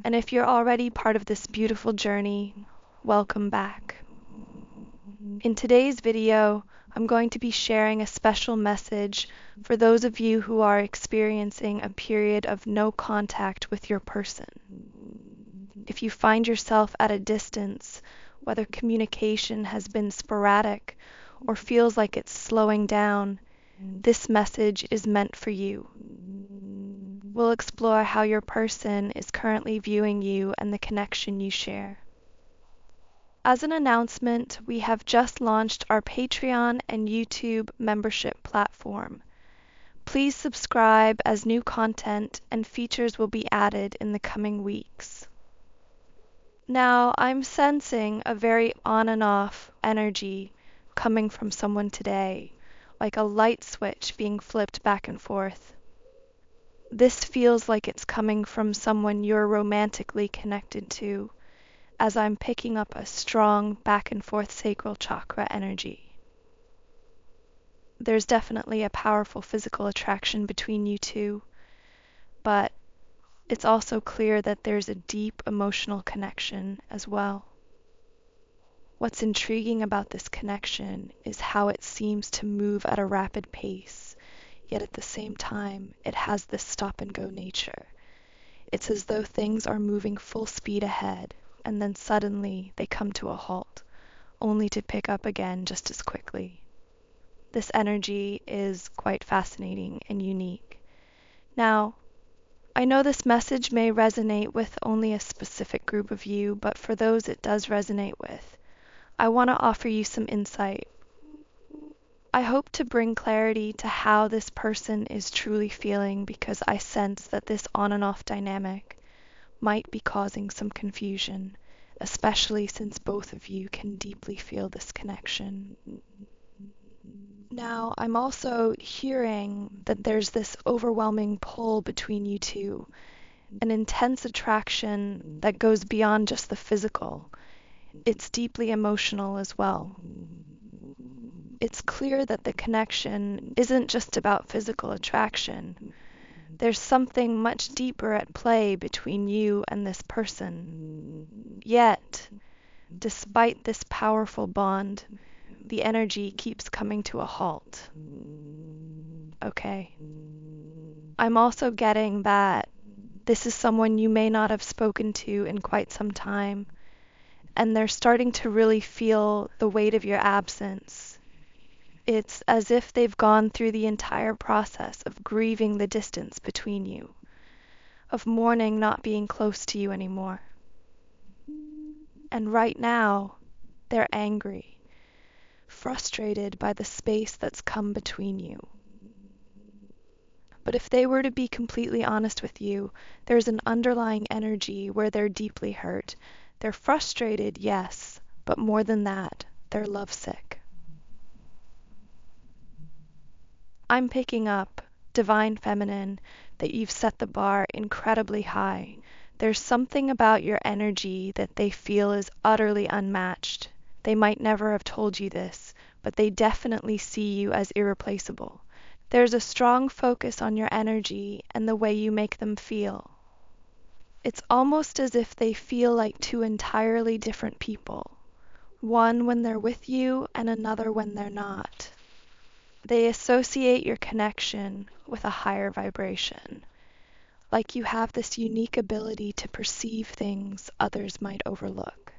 And if you're already part of this beautiful journey, welcome back. In today's video, I'm going to be sharing a special message for those of you who are experiencing a period of no contact with your person. If you find yourself at a distance, whether communication has been sporadic or feels like it's slowing down, this message is meant for you. We'll explore how your person is currently viewing you and the connection you share. As an announcement, we have just launched our Patreon and YouTube membership platform. Please subscribe as new content and features will be added in the coming weeks. Now, I'm sensing a very on and off energy coming from someone today, like a light switch being flipped back and forth. This feels like it's coming from someone you're romantically connected to, as I'm picking up a strong back and forth sacral chakra energy. There's definitely a powerful physical attraction between you two, but it's also clear that there's a deep emotional connection as well. What's intriguing about this connection is how it seems to move at a rapid pace, yet at the same time it has this stop and go nature. It's as though things are moving full speed ahead, and then suddenly they come to a halt, only to pick up again just as quickly. This energy is quite fascinating and unique. Now, I know this message may resonate with only a specific group of you, but for those it does resonate with, I want to offer you some insight. I hope to bring clarity to how this person is truly feeling, because I sense that this on and off dynamic might be causing some confusion, especially since both of you can deeply feel this connection. Now, I'm also hearing that there's this overwhelming pull between you two, an intense attraction that goes beyond just the physical. It's deeply emotional as well. It's clear that the connection isn't just about physical attraction. There's something much deeper at play between you and this person. Yet, despite this powerful bond, the energy keeps coming to a halt. Okay. I'm also getting that this is someone you may not have spoken to in quite some time, and they're starting to really feel the weight of your absence. It's as if they've gone through the entire process of grieving the distance between you, of mourning not being close to you anymore. And right now, they're angry, frustrated by the space that's come between you. But if they were to be completely honest with you, there's an underlying energy where they're deeply hurt. They're frustrated, yes, but more than that, they're lovesick. I'm picking up, divine feminine, that you've set the bar incredibly high. There's something about your energy that they feel is utterly unmatched. They might never have told you this, but they definitely see you as irreplaceable. There's a strong focus on your energy and the way you make them feel. It's almost as if they feel like two entirely different people, one when they're with you and another when they're not. They associate your connection with a higher vibration, like you have this unique ability to perceive things others might overlook.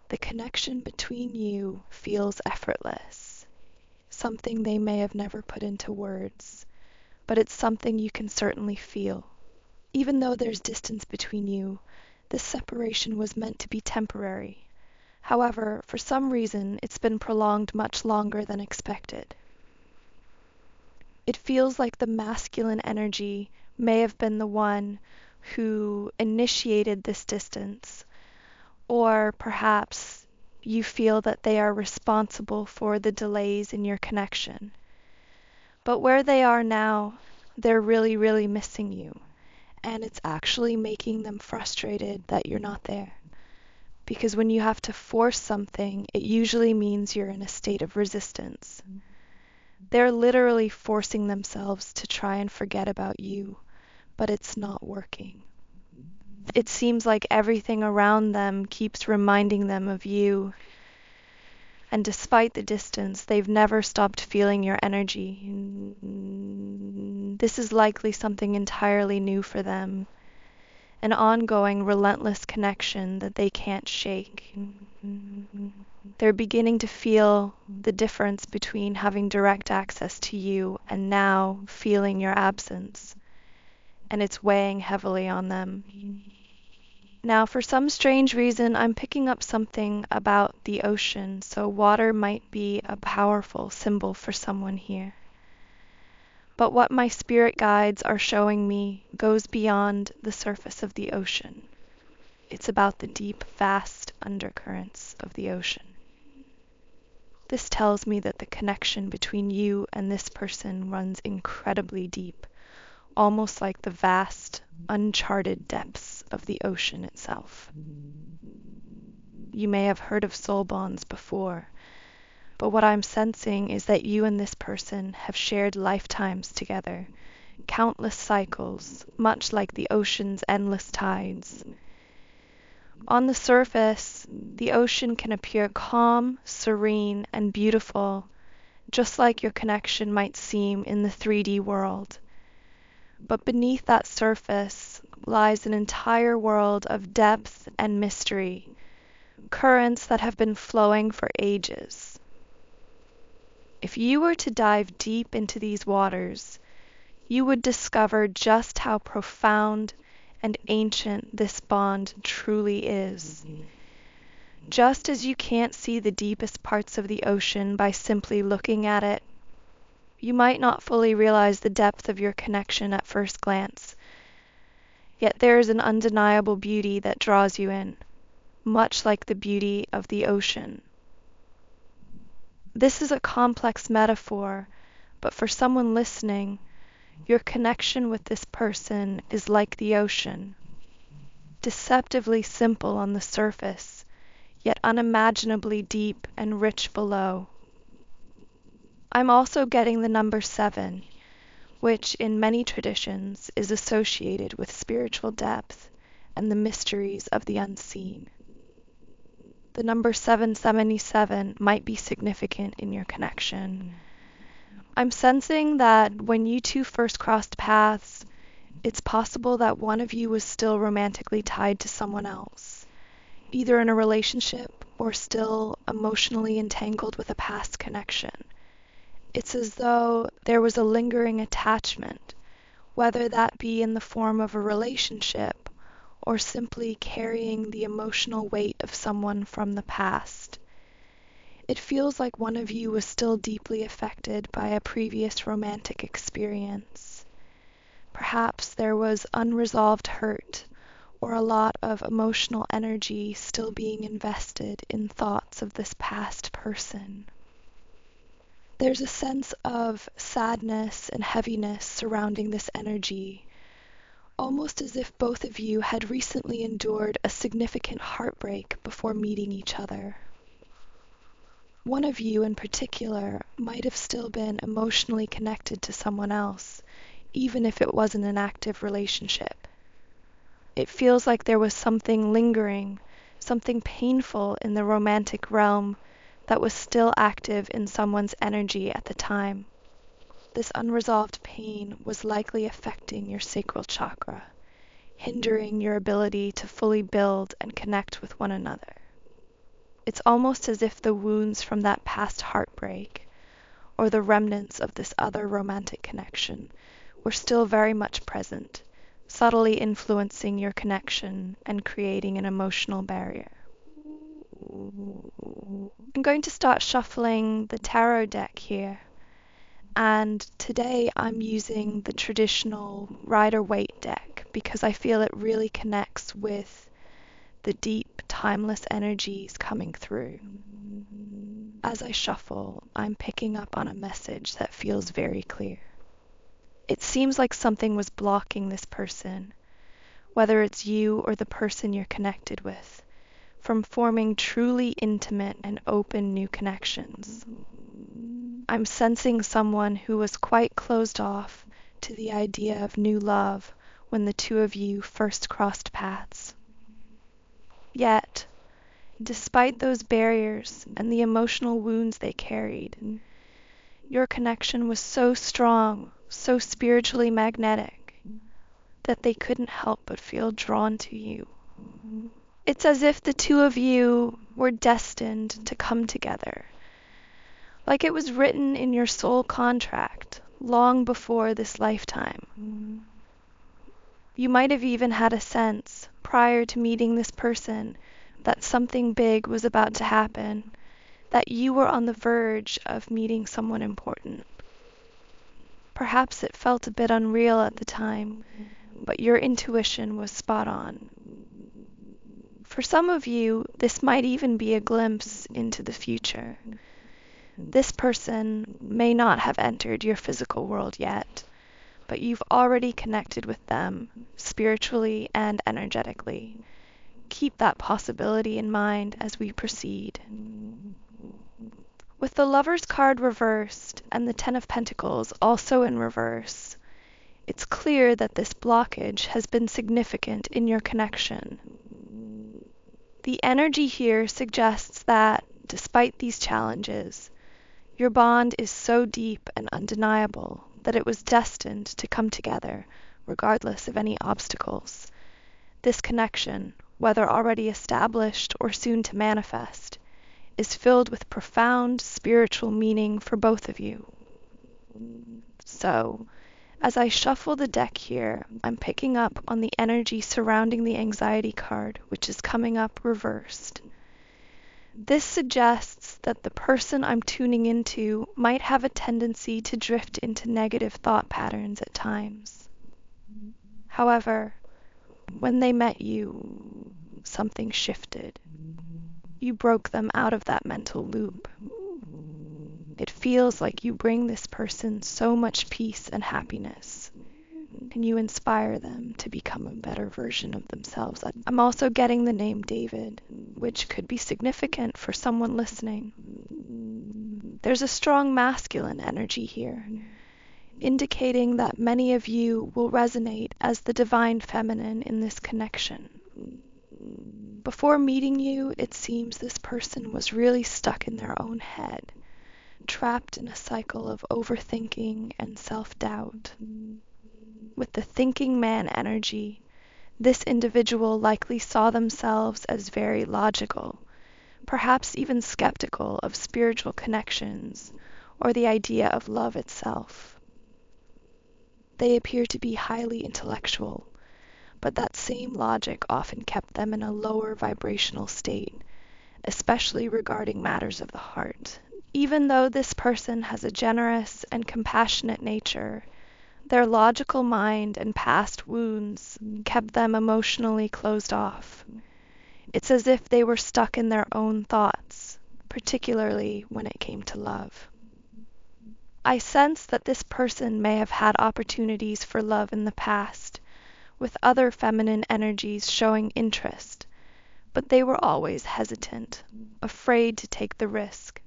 The connection between you feels effortless, something they may have never put into words, but it's something you can certainly feel. Even though there's distance between you, this separation was meant to be temporary. However, for some reason, it's been prolonged much longer than expected. It feels like the masculine energy may have been the one who initiated this distance, or perhaps you feel that they are responsible for the delays in your connection. But where they are now, they're really, really missing you, and it's actually making them frustrated that you're not there. Because when you have to force something, it usually means you're in a state of resistance. They're literally forcing themselves to try and forget about you, but it's not working. It seems like everything around them keeps reminding them of you, and despite the distance, they've never stopped feeling your energy. This is likely something entirely new for them, an ongoing, relentless connection that they can't shake. They're beginning to feel the difference between having direct access to you and now feeling your absence, and it's weighing heavily on them. Now, for some strange reason, I'm picking up something about the ocean, so water might be a powerful symbol for someone here. But what my spirit guides are showing me goes beyond the surface of the ocean. It's about the deep, vast undercurrents of the ocean. This tells me that the connection between you and this person runs incredibly deep, almost like the vast, uncharted depths of the ocean itself. You may have heard of soul bonds before, but what I'm sensing is that you and this person have shared lifetimes together, countless cycles, much like the ocean's endless tides. On the surface, the ocean can appear calm, serene, and beautiful, just like your connection might seem in the 3D world. But beneath that surface lies an entire world of depth and mystery, currents that have been flowing for ages. If you were to dive deep into these waters, you would discover just how profound and ancient this bond truly is. Just as you can't see the deepest parts of the ocean by simply looking at it, you might not fully realize the depth of your connection at first glance. Yet there is an undeniable beauty that draws you in, much like the beauty of the ocean. This is a complex metaphor, but for someone listening, your connection with this person is like the ocean, deceptively simple on the surface, yet unimaginably deep and rich below. I'm also getting the number 7, which in many traditions is associated with spiritual depth and the mysteries of the unseen. The number 777 might be significant in your connection. I'm sensing that when you two first crossed paths, it's possible that one of you was still romantically tied to someone else, either in a relationship or still emotionally entangled with a past connection. It's as though there was a lingering attachment, whether that be in the form of a relationship or simply carrying the emotional weight of someone from the past. It feels like one of you was still deeply affected by a previous romantic experience. Perhaps there was unresolved hurt or a lot of emotional energy still being invested in thoughts of this past person. There's a sense of sadness and heaviness surrounding this energy, almost as if both of you had recently endured a significant heartbreak before meeting each other. One of you in particular might have still been emotionally connected to someone else, even if it wasn't an active relationship. It feels like there was something lingering, something painful in the romantic realm that was still active in someone's energy at the time. This unresolved pain was likely affecting your sacral chakra, hindering your ability to fully build and connect with one another. It's almost as if the wounds from that past heartbreak, or the remnants of this other romantic connection, were still very much present, subtly influencing your connection and creating an emotional barrier. I'm going to start shuffling the tarot deck here, and today I'm using the traditional Rider-Waite deck because I feel it really connects with the deep, timeless energies coming through. As I shuffle, I'm picking up on a message that feels very clear. It seems like something was blocking this person, whether it's you or the person you're connected with, from forming truly intimate and open new connections. I'm sensing someone who was quite closed off to the idea of new love when the two of you first crossed paths. Yet, despite those barriers and the emotional wounds they carried, your connection was so strong, so spiritually magnetic, that they couldn't help but feel drawn to you. It's as if the two of you were destined to come together, like it was written in your soul contract long before this lifetime. You might have even had a sense, prior to meeting this person, that something big was about to happen, that you were on the verge of meeting someone important. Perhaps it felt a bit unreal at the time, but your intuition was spot on. For some of you, this might even be a glimpse into the future. This person may not have entered your physical world yet, but you've already connected with them, spiritually and energetically. Keep that possibility in mind as we proceed. With the Lover's card reversed and the Ten of Pentacles also in reverse, it's clear that this blockage has been significant in your connection. The energy here suggests that, despite these challenges, your bond is so deep and undeniable that it was destined to come together, regardless of any obstacles. This connection, whether already established or soon to manifest, is filled with profound spiritual meaning for both of you. So, as I shuffle the deck here, I'm picking up on the energy surrounding the anxiety card, which is coming up reversed. This suggests that the person I'm tuning into might have a tendency to drift into negative thought patterns at times. However, when they met you, something shifted. You broke them out of that mental loop. It feels like you bring this person so much peace and happiness, and you inspire them to become a better version of themselves. I'm also getting the name David, which could be significant for someone listening. There's a strong masculine energy here, indicating that many of you will resonate as the divine feminine in this connection. Before meeting you, it seems this person was really stuck in their own head, trapped in a cycle of overthinking and self-doubt. With the thinking man energy, this individual likely saw themselves as very logical, perhaps even skeptical of spiritual connections or the idea of love itself. They appear to be highly intellectual, but that same logic often kept them in a lower vibrational state, especially regarding matters of the heart. Even though this person has a generous and compassionate nature, their logical mind and past wounds kept them emotionally closed off. It's as if they were stuck in their own thoughts, particularly when it came to love. I sense that this person may have had opportunities for love in the past, with other feminine energies showing interest, but they were always hesitant, afraid to take the risk,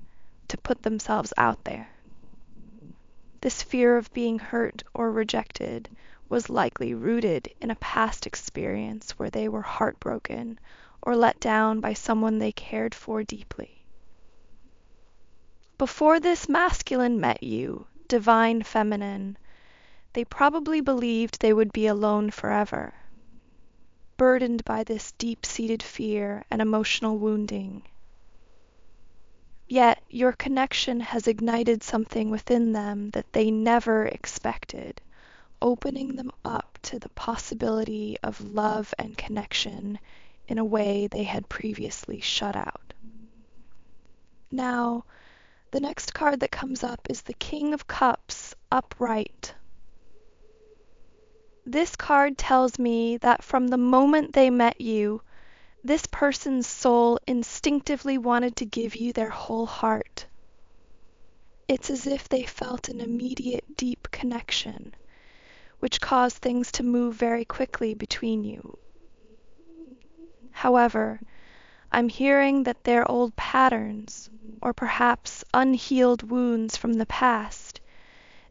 to put themselves out there. This fear of being hurt or rejected was likely rooted in a past experience where they were heartbroken or let down by someone they cared for deeply. Before this masculine met you, divine feminine, they probably believed they would be alone forever, burdened by this deep-seated fear and emotional wounding. Yet your connection has ignited something within them that they never expected, opening them up to the possibility of love and connection in a way they had previously shut out. Now, the next card that comes up is the King of Cups upright. This card tells me that from the moment they met you, this person's soul instinctively wanted to give you their whole heart. It's as if they felt an immediate deep connection, which caused things to move very quickly between you. However, I'm hearing that their old patterns, or perhaps unhealed wounds from the past,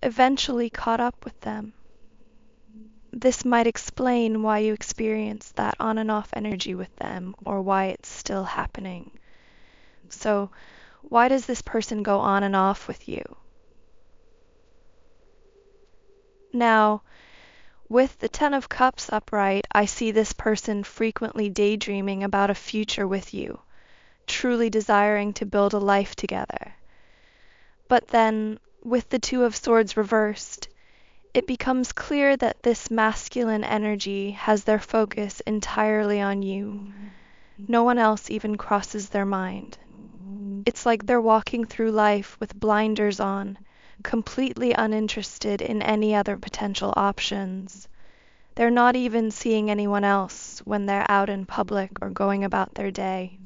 eventually caught up with them. This might explain why you experience that on and off energy with them, or why it's still happening. So, why does this person go on and off with you? Now, with the Ten of Cups upright, I see this person frequently daydreaming about a future with you, truly desiring to build a life together. But then, with the Two of Swords reversed, it becomes clear that this masculine energy has their focus entirely on you. No one else even crosses their mind. It's like they're walking through life with blinders on, completely uninterested in any other potential options. They're not even seeing anyone else when they're out in public or going about their day.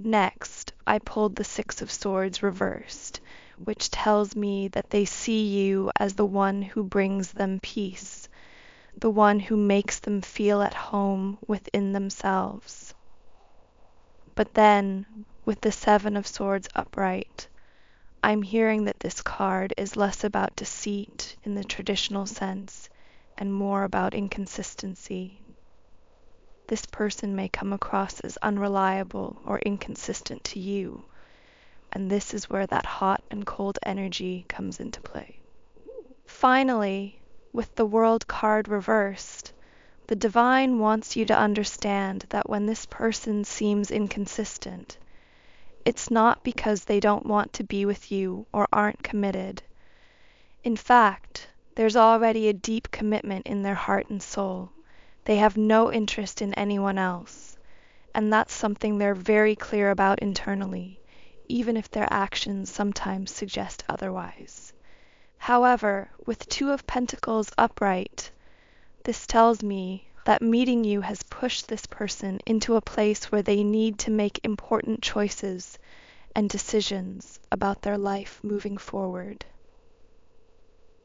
Next, I pulled the Six of Swords reversed, which tells me that they see you as the one who brings them peace, the one who makes them feel at home within themselves. But then, with the Seven of Swords upright, I'm hearing that this card is less about deceit in the traditional sense and more about inconsistency. This person may come across as unreliable or inconsistent to you, and this is where that hot and cold energy comes into play. Finally, with the World card reversed, the Divine wants you to understand that when this person seems inconsistent, it's not because they don't want to be with you or aren't committed. In fact, there's already a deep commitment in their heart and soul. They have no interest in anyone else, and that's something they're very clear about internally, even if their actions sometimes suggest otherwise. However, with Two of Pentacles upright, this tells me that meeting you has pushed this person into a place where they need to make important choices and decisions about their life moving forward.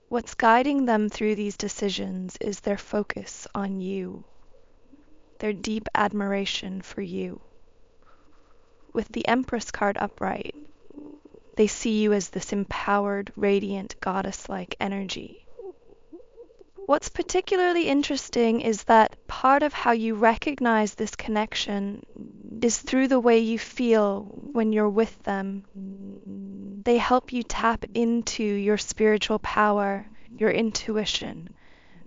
What's guiding them through these decisions is their focus on you, their deep admiration for you. With the Empress card upright, they see you as this empowered, radiant, goddess-like energy. What's particularly interesting is that part of how you recognize this connection is through the way you feel when you're with them. They help you tap into your spiritual power, your intuition,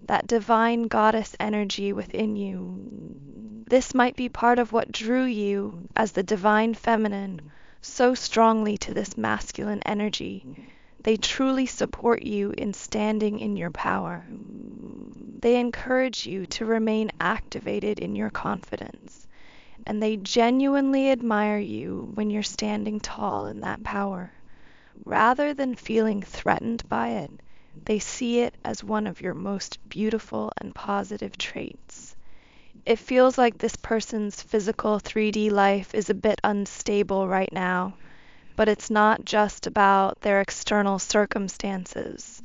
that divine goddess energy within you. This might be part of what drew you as the divine feminine so strongly to this masculine energy. They truly support you in standing in your power. They encourage you to remain activated in your confidence, and they genuinely admire you when you're standing tall in that power. Rather than feeling threatened by it, they see it as one of your most beautiful and positive traits. It feels like this person's physical 3D life is a bit unstable right now, but it's not just about their external circumstances.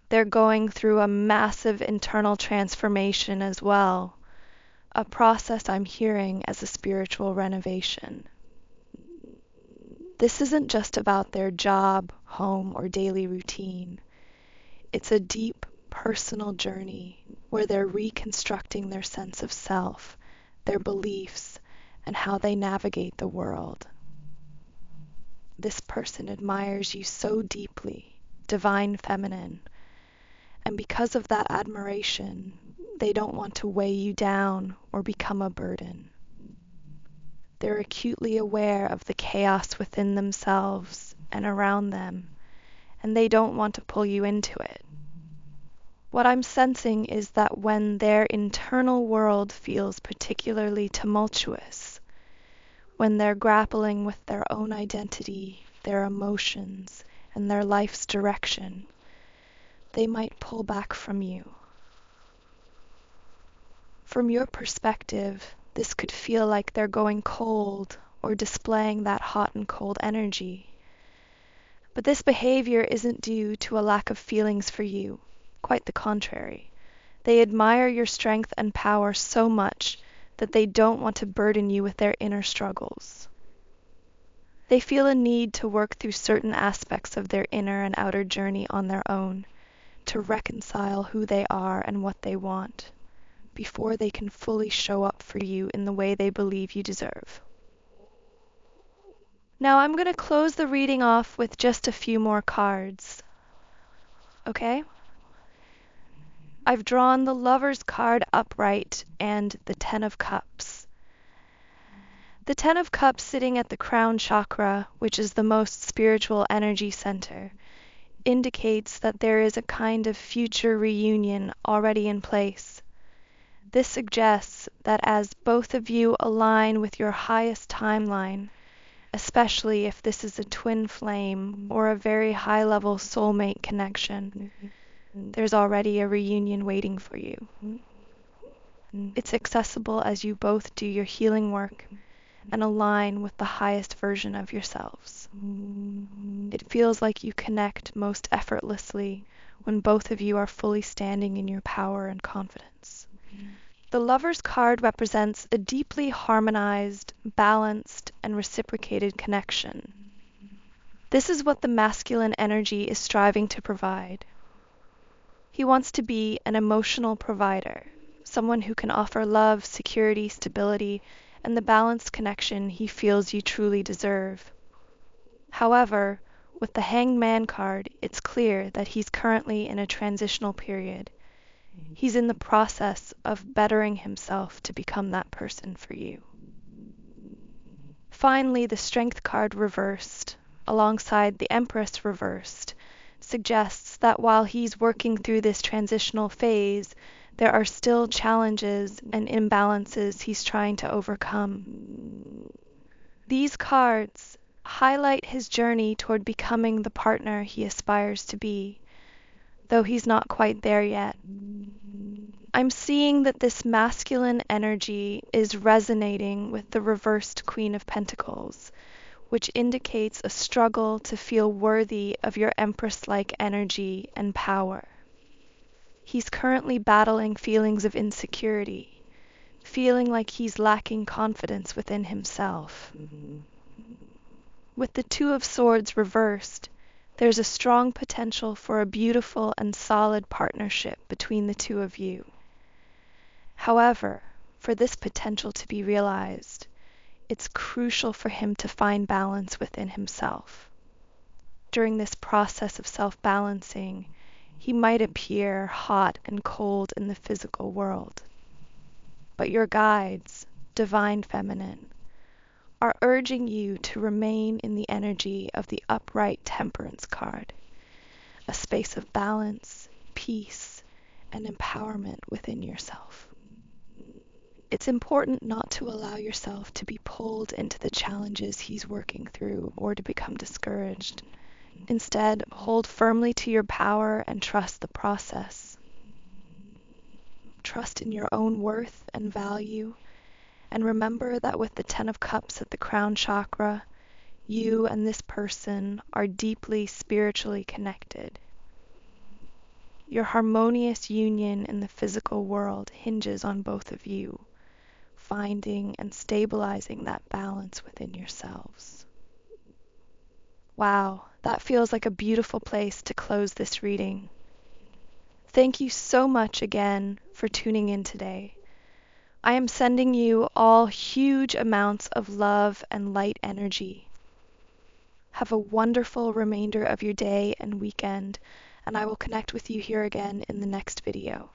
They're going through a massive internal transformation as well, a process I'm hearing as a spiritual renovation. This isn't just about their job, home, or daily routine. It's a deep, personal journey where they're reconstructing their sense of self, their beliefs, and how they navigate the world. This person admires you so deeply, divine feminine, and because of that admiration, they don't want to weigh you down or become a burden. They're acutely aware of the chaos within themselves and around them, and they don't want to pull you into it. What I'm sensing is that when their internal world feels particularly tumultuous, when they're grappling with their own identity, their emotions, and their life's direction, they might pull back from you. From your perspective, this could feel like they're going cold or displaying that hot and cold energy. But this behavior isn't due to a lack of feelings for you. Quite the contrary. They admire your strength and power so much that they don't want to burden you with their inner struggles. They feel a need to work through certain aspects of their inner and outer journey on their own, to reconcile who they are and what they want before they can fully show up for you in the way they believe you deserve. Now I'm going to close the reading off with just a few more cards. Okay? I've drawn the Lover's card upright and the Ten of Cups. The Ten of Cups sitting at the crown chakra, which is the most spiritual energy center, indicates that there is a kind of future reunion already in place. This suggests that as both of you align with your highest timeline, especially if this is a twin flame or a very high-level soulmate connection, there's already a reunion waiting for you. It's accessible as you both do your healing work and align with the highest version of yourselves. It feels like you connect most effortlessly when both of you are fully standing in your power and confidence. The Lover's card represents a deeply harmonized, balanced, and reciprocated connection. This is what the masculine energy is striving to provide. He wants to be an emotional provider, someone who can offer love, security, stability, and the balanced connection he feels you truly deserve. However, with the Hanged Man card, it's clear that he's currently in a transitional period. He's in the process of bettering himself to become that person for you. Finally, the Strength card reversed, alongside the Empress reversed, suggests that while he's working through this transitional phase, there are still challenges and imbalances he's trying to overcome. These cards highlight his journey toward becoming the partner he aspires to be, though he's not quite there yet. I'm seeing that this masculine energy is resonating with the reversed Queen of Pentacles, which indicates a struggle to feel worthy of your Empress-like energy and power. He's currently battling feelings of insecurity, feeling like he's lacking confidence within himself. With the Two of Swords reversed, there's a strong potential for a beautiful and solid partnership between the two of you. However, for this potential to be realized, it's crucial for him to find balance within himself. During this process of self-balancing, he might appear hot and cold in the physical world. But your guides, Divine Feminine, are urging you to remain in the energy of the upright Temperance card, a space of balance, peace, and empowerment within yourself. It's important not to allow yourself to be pulled into the challenges he's working through or to become discouraged. Instead, hold firmly to your power and trust the process. Trust in your own worth and value, and remember that with the Ten of Cups at the crown chakra, you and this person are deeply spiritually connected. Your harmonious union in the physical world hinges on both of you, finding and stabilizing that balance within yourselves. Wow, that feels like a beautiful place to close this reading. Thank you so much again for tuning in today. I am sending you all huge amounts of love and light energy. Have a wonderful remainder of your day and weekend, and I will connect with you here again in the next video.